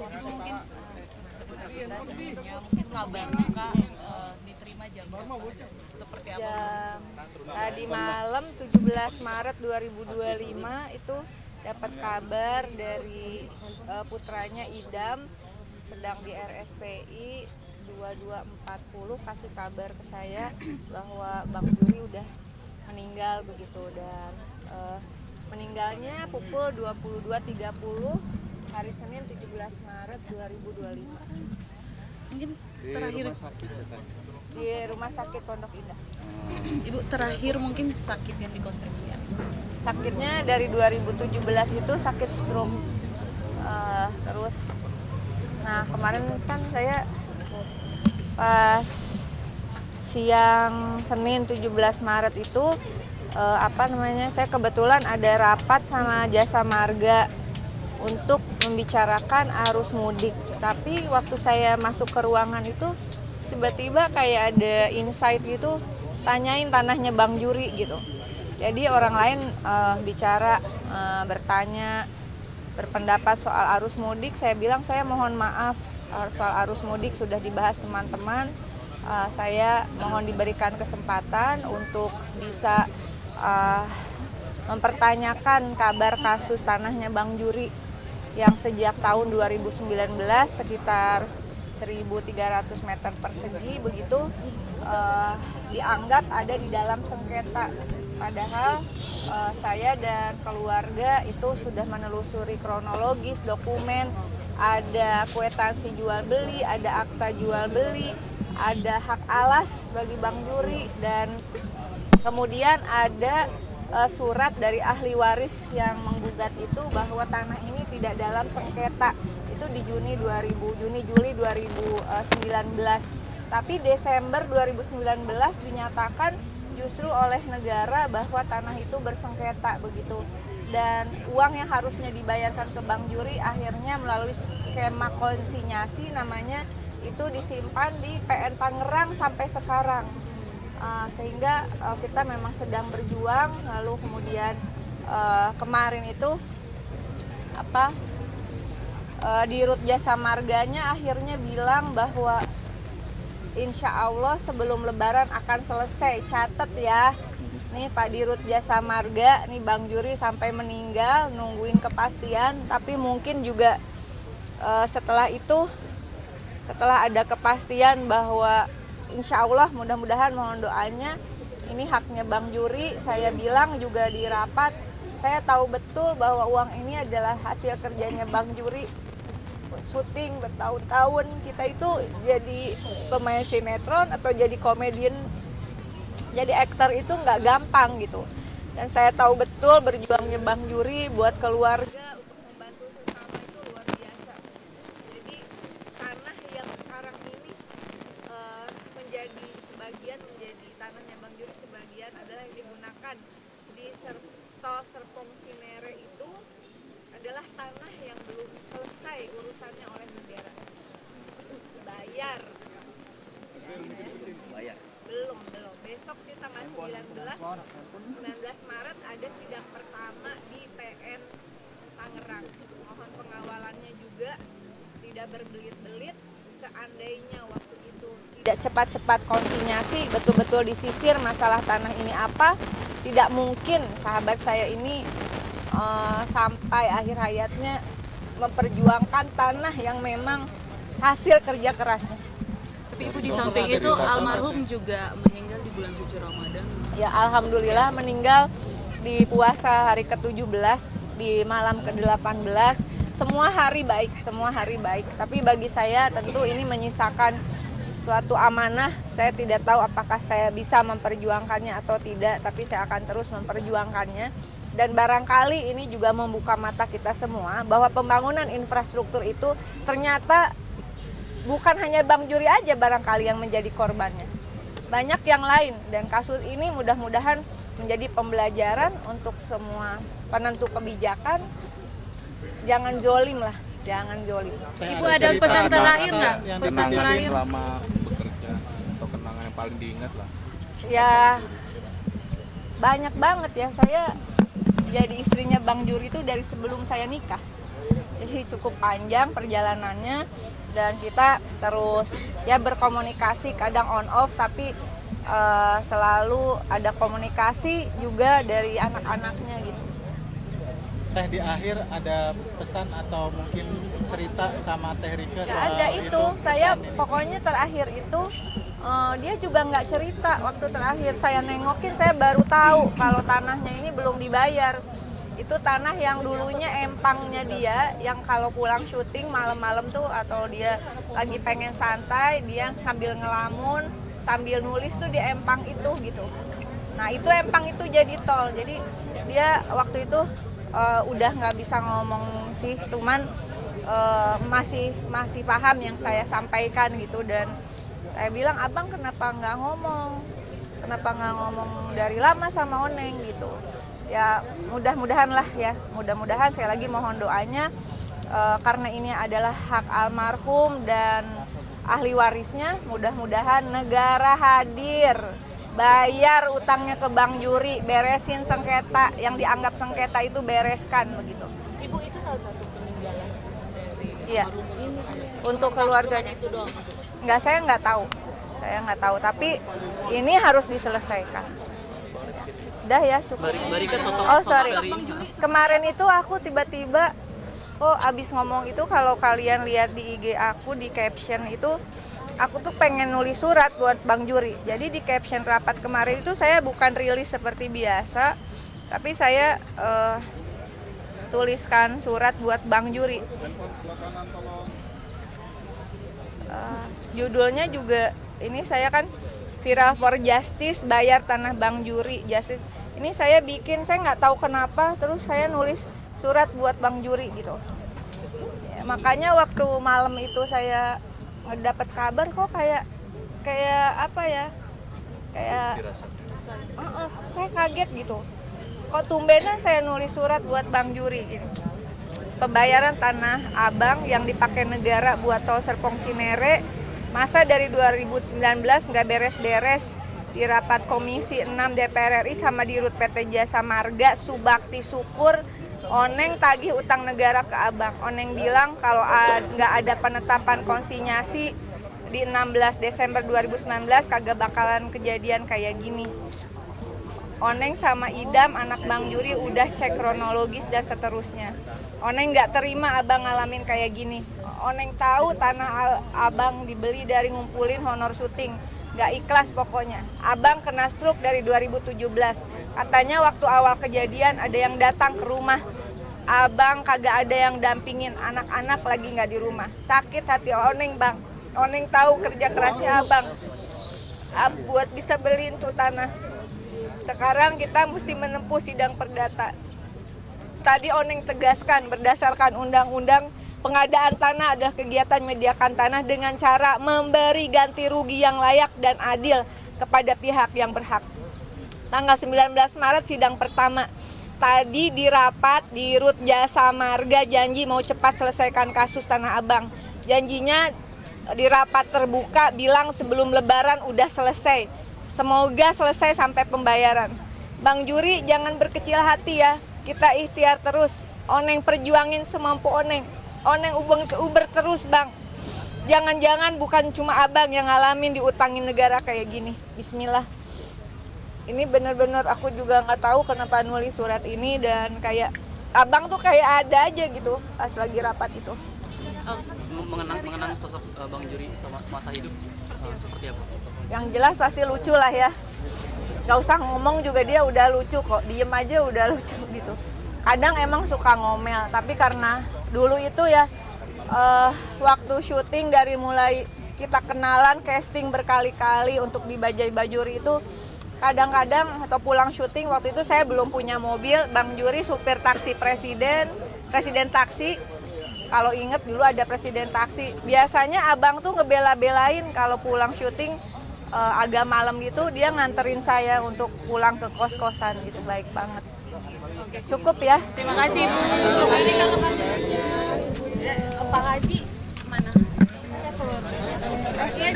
Itu mungkin seperti kita sebelumnya, mungkin kabarnya Kak diterima jam berapa? Seperti apa? Tadi malam 17 Maret 2025 itu dapat kabar dari putranya Idam sedang di RSPI 2240, kasih kabar ke saya bahwa Bang Juri udah meninggal begitu, dan meninggalnya pukul 22.30 hari Senin 17 Maret 2025 Mungkin Di terakhir rumah sakit ya, Teh? di Rumah Sakit Pondok Indah. Ibu terakhir mungkin sakit yang dikonfirmasi apa? Sakitnya dari 2017 itu sakit stroke. Terus nah kemarin kan saya pas siang Senin 17 Maret itu saya kebetulan ada rapat sama Jasa Marga untuk membicarakan arus mudik. Tapi waktu saya masuk ke ruangan itu tiba-tiba kayak ada insight gitu, tanyain tanahnya Bang Juri gitu. Jadi orang lain bicara, bertanya, berpendapat soal arus mudik. Saya bilang saya mohon maaf, soal arus mudik sudah dibahas teman-teman. Saya mohon diberikan kesempatan untuk bisa mempertanyakan kabar kasus tanahnya Bang Juri yang sejak tahun 2019 sekitar 1.300 meter persegi begitu dianggap ada di dalam sengketa. Padahal saya dan keluarga itu sudah menelusuri kronologis dokumen, ada kwitansi jual beli, ada akta jual beli, ada hak alas bagi Bang Juri, dan kemudian ada surat dari ahli waris yang menggugat itu bahwa tanah ini tidak dalam sengketa. Itu di Juli 2019. Tapi Desember 2019 dinyatakan justru oleh negara bahwa tanah itu bersengketa begitu. Dan uang yang harusnya dibayarkan ke Bang Juri akhirnya melalui skema konsinyasi namanya itu disimpan di PN Tangerang sampai sekarang. Sehingga kita memang sedang berjuang. Lalu kemudian kemarin itu di Rut Jasa Marganya akhirnya bilang bahwa insya Allah sebelum Lebaran akan selesai. Catet ya, nih Pak Dirut Jasa Marga, nih Bang Juri sampai meninggal nungguin kepastian. Tapi mungkin juga setelah itu, setelah ada kepastian bahwa insya Allah mudah-mudahan, mohon doanya, ini haknya Bang Juri. Saya bilang juga di rapat, saya tahu betul bahwa uang ini adalah hasil kerjanya Bang Juri. Syuting bertahun-tahun, kita itu jadi pemain sinetron atau jadi komedian, jadi aktor itu nggak gampang gitu. Dan saya tahu betul berjuangnya Bang Juri buat keluarga untuk membantu sesama itu luar biasa. Jadi tanah yang sekarang ini menjadi sebagian menjadi tanahnya Bang Juri, sebagian adalah yang digunakan di Tol Serpong Cinere itu adalah tanah yang belum selesai urusannya oleh negara. Bayar. Belum. Besok sih tanggal 19 Maret ada sidang pertama di PN Tangerang. Mohon pengawalannya juga tidak berbelit-belit. Seandainya waktu itu tidak cepat-cepat konsinyasi, betul-betul disisir masalah tanah ini apa, tidak mungkin sahabat saya ini sampai akhir hayatnya memperjuangkan tanah yang memang hasil kerja kerasnya. Tapi Ibu di samping itu almarhum juga meninggal di bulan suci Ramadan. Ya alhamdulillah meninggal di puasa hari ke-17 di malam ke-18. Semua hari baik. Tapi bagi saya tentu ini menyisakan suatu amanah. Saya tidak tahu apakah saya bisa memperjuangkannya atau tidak, tapi saya akan terus memperjuangkannya. Dan barangkali ini juga membuka mata kita semua bahwa pembangunan infrastruktur itu ternyata bukan hanya Bang Juri aja barangkali yang menjadi korbannya. Banyak yang lain, dan kasus ini mudah-mudahan menjadi pembelajaran untuk semua penentu kebijakan. Jangan zolim lah, jangan zolim. Ibu ada pesan terakhir nggak? Pesan terakhir selama bekerja atau kenangan yang paling diingat lah. Ya banyak banget ya, saya jadi istrinya Bang Juri itu dari sebelum saya nikah. jadi cukup panjang perjalanannya dan kita terus ya berkomunikasi kadang on off tapi selalu ada komunikasi juga dari anak-anaknya gitu. Teh di akhir ada pesan atau mungkin cerita sama Teh Rika Nggak soal ada itu, saya pesan ini? pokoknya terakhir itu dia juga nggak cerita. Waktu terakhir saya nengokin saya baru tahu kalau tanahnya ini belum dibayar. Itu tanah yang dulunya empangnya dia, yang kalau pulang syuting malam-malam tuh atau dia lagi pengen santai, dia sambil ngelamun, sambil nulis tuh di empang itu gitu. Nah itu empang itu jadi tol, jadi dia waktu itu udah nggak bisa ngomong sih, cuman masih paham yang saya sampaikan gitu. Dan saya bilang, abang kenapa nggak ngomong dari lama sama Oneng gitu. Ya mudah-mudahan lah ya, mudah-mudahan sekali lagi mohon doanya karena ini adalah hak almarhum dan ahli warisnya, mudah-mudahan negara hadir, bayar utangnya ke Bang Juri, beresin sengketa yang dianggap sengketa itu, bereskan begitu. Ibu itu salah satu peninggalan dari Iya. almarhum ini. Untuk keluarganya Itu doang. saya nggak tahu, tapi ini harus diselesaikan. Udah ya cukup. Barika sosok Oh sorry, dari kemarin itu aku tiba-tiba abis ngomong itu, kalau kalian lihat di IG aku di caption itu, aku tuh pengen nulis surat buat Bang Juri. Jadi di caption rapat kemarin itu saya bukan rilis seperti biasa, tapi saya tuliskan surat buat Bang Juri. Judulnya juga ini, saya kan Viral for Justice, bayar tanah Bang Juri, Justice. Ini saya bikin, saya nggak tahu kenapa, terus saya nulis surat buat Bang Juri gitu. Ya, makanya waktu malam itu saya dapat kabar kok kayak apa ya, kayak saya kaget gitu. Kok tumbenan saya nulis surat buat Bang Juri gitu. Pembayaran tanah abang yang dipakai negara buat tol Serpong Cinere, masa dari 2019 nggak beres-beres. Di rapat Komisi 6 DPR RI sama di RUT PT Jasa Marga, Subakti Syukur, Oneng tagih utang negara ke abang. Oneng bilang kalau nggak ada penetapan konsinyasi di 16 Desember 2019 kagak bakalan kejadian kayak gini. Oneng sama Idam, anak Bang Juri, udah cek kronologis dan seterusnya. Oneng nggak terima abang ngalamin kayak gini. Oneng tahu tanah abang dibeli dari ngumpulin honor syuting. Nggak ikhlas pokoknya. Abang kena stroke dari 2017. Katanya waktu awal kejadian ada yang datang ke rumah. Abang kagak ada yang dampingin, anak-anak lagi nggak di rumah. Sakit hati Oneng bang. Oneng tahu kerja kerasnya abang buat bisa beliin tuh tanah. Sekarang kita mesti menempuh sidang perdata. Tadi Oneng tegaskan berdasarkan undang-undang, pengadaan tanah adalah kegiatan menyediakan tanah dengan cara memberi ganti rugi yang layak dan adil kepada pihak yang berhak. Tanggal 19 Maret sidang pertama. Tadi di rapat di RUT Jasa Marga janji mau cepat selesaikan kasus Tanah Abang. Janjinya di rapat terbuka bilang sebelum Lebaran udah selesai. Semoga selesai sampai pembayaran. Bang Juri jangan berkecil hati ya. Kita ikhtiar terus. Oneng perjuangin semampu Oneng. Oneng uber terus bang. Jangan-jangan bukan cuma abang yang ngalamin diutangin negara kayak gini. Bismillah. Ini bener-bener aku juga nggak tahu kenapa nulis surat ini, dan kayak abang tuh kayak ada aja gitu pas lagi rapat itu. mengenang sosok Bang Juri semasa hidup seperti apa? Yang jelas pasti lucu lah ya. Gak usah ngomong juga dia udah lucu kok. Diem aja udah lucu gitu. Kadang emang suka ngomel, tapi karena dulu itu ya waktu syuting dari mulai kita kenalan, casting berkali-kali untuk di Bajaj Bajuri itu, kadang-kadang atau pulang syuting waktu itu saya belum punya mobil, Bang Juri supir taksi presiden taksi. Kalau inget dulu ada presiden taksi. Biasanya abang tuh ngebela-belain kalau pulang syuting agak malam gitu, dia nganterin saya untuk pulang ke kos-kosan gitu, baik banget. Cukup ya. Terima kasih Bu. Pak Haji mana? Iya.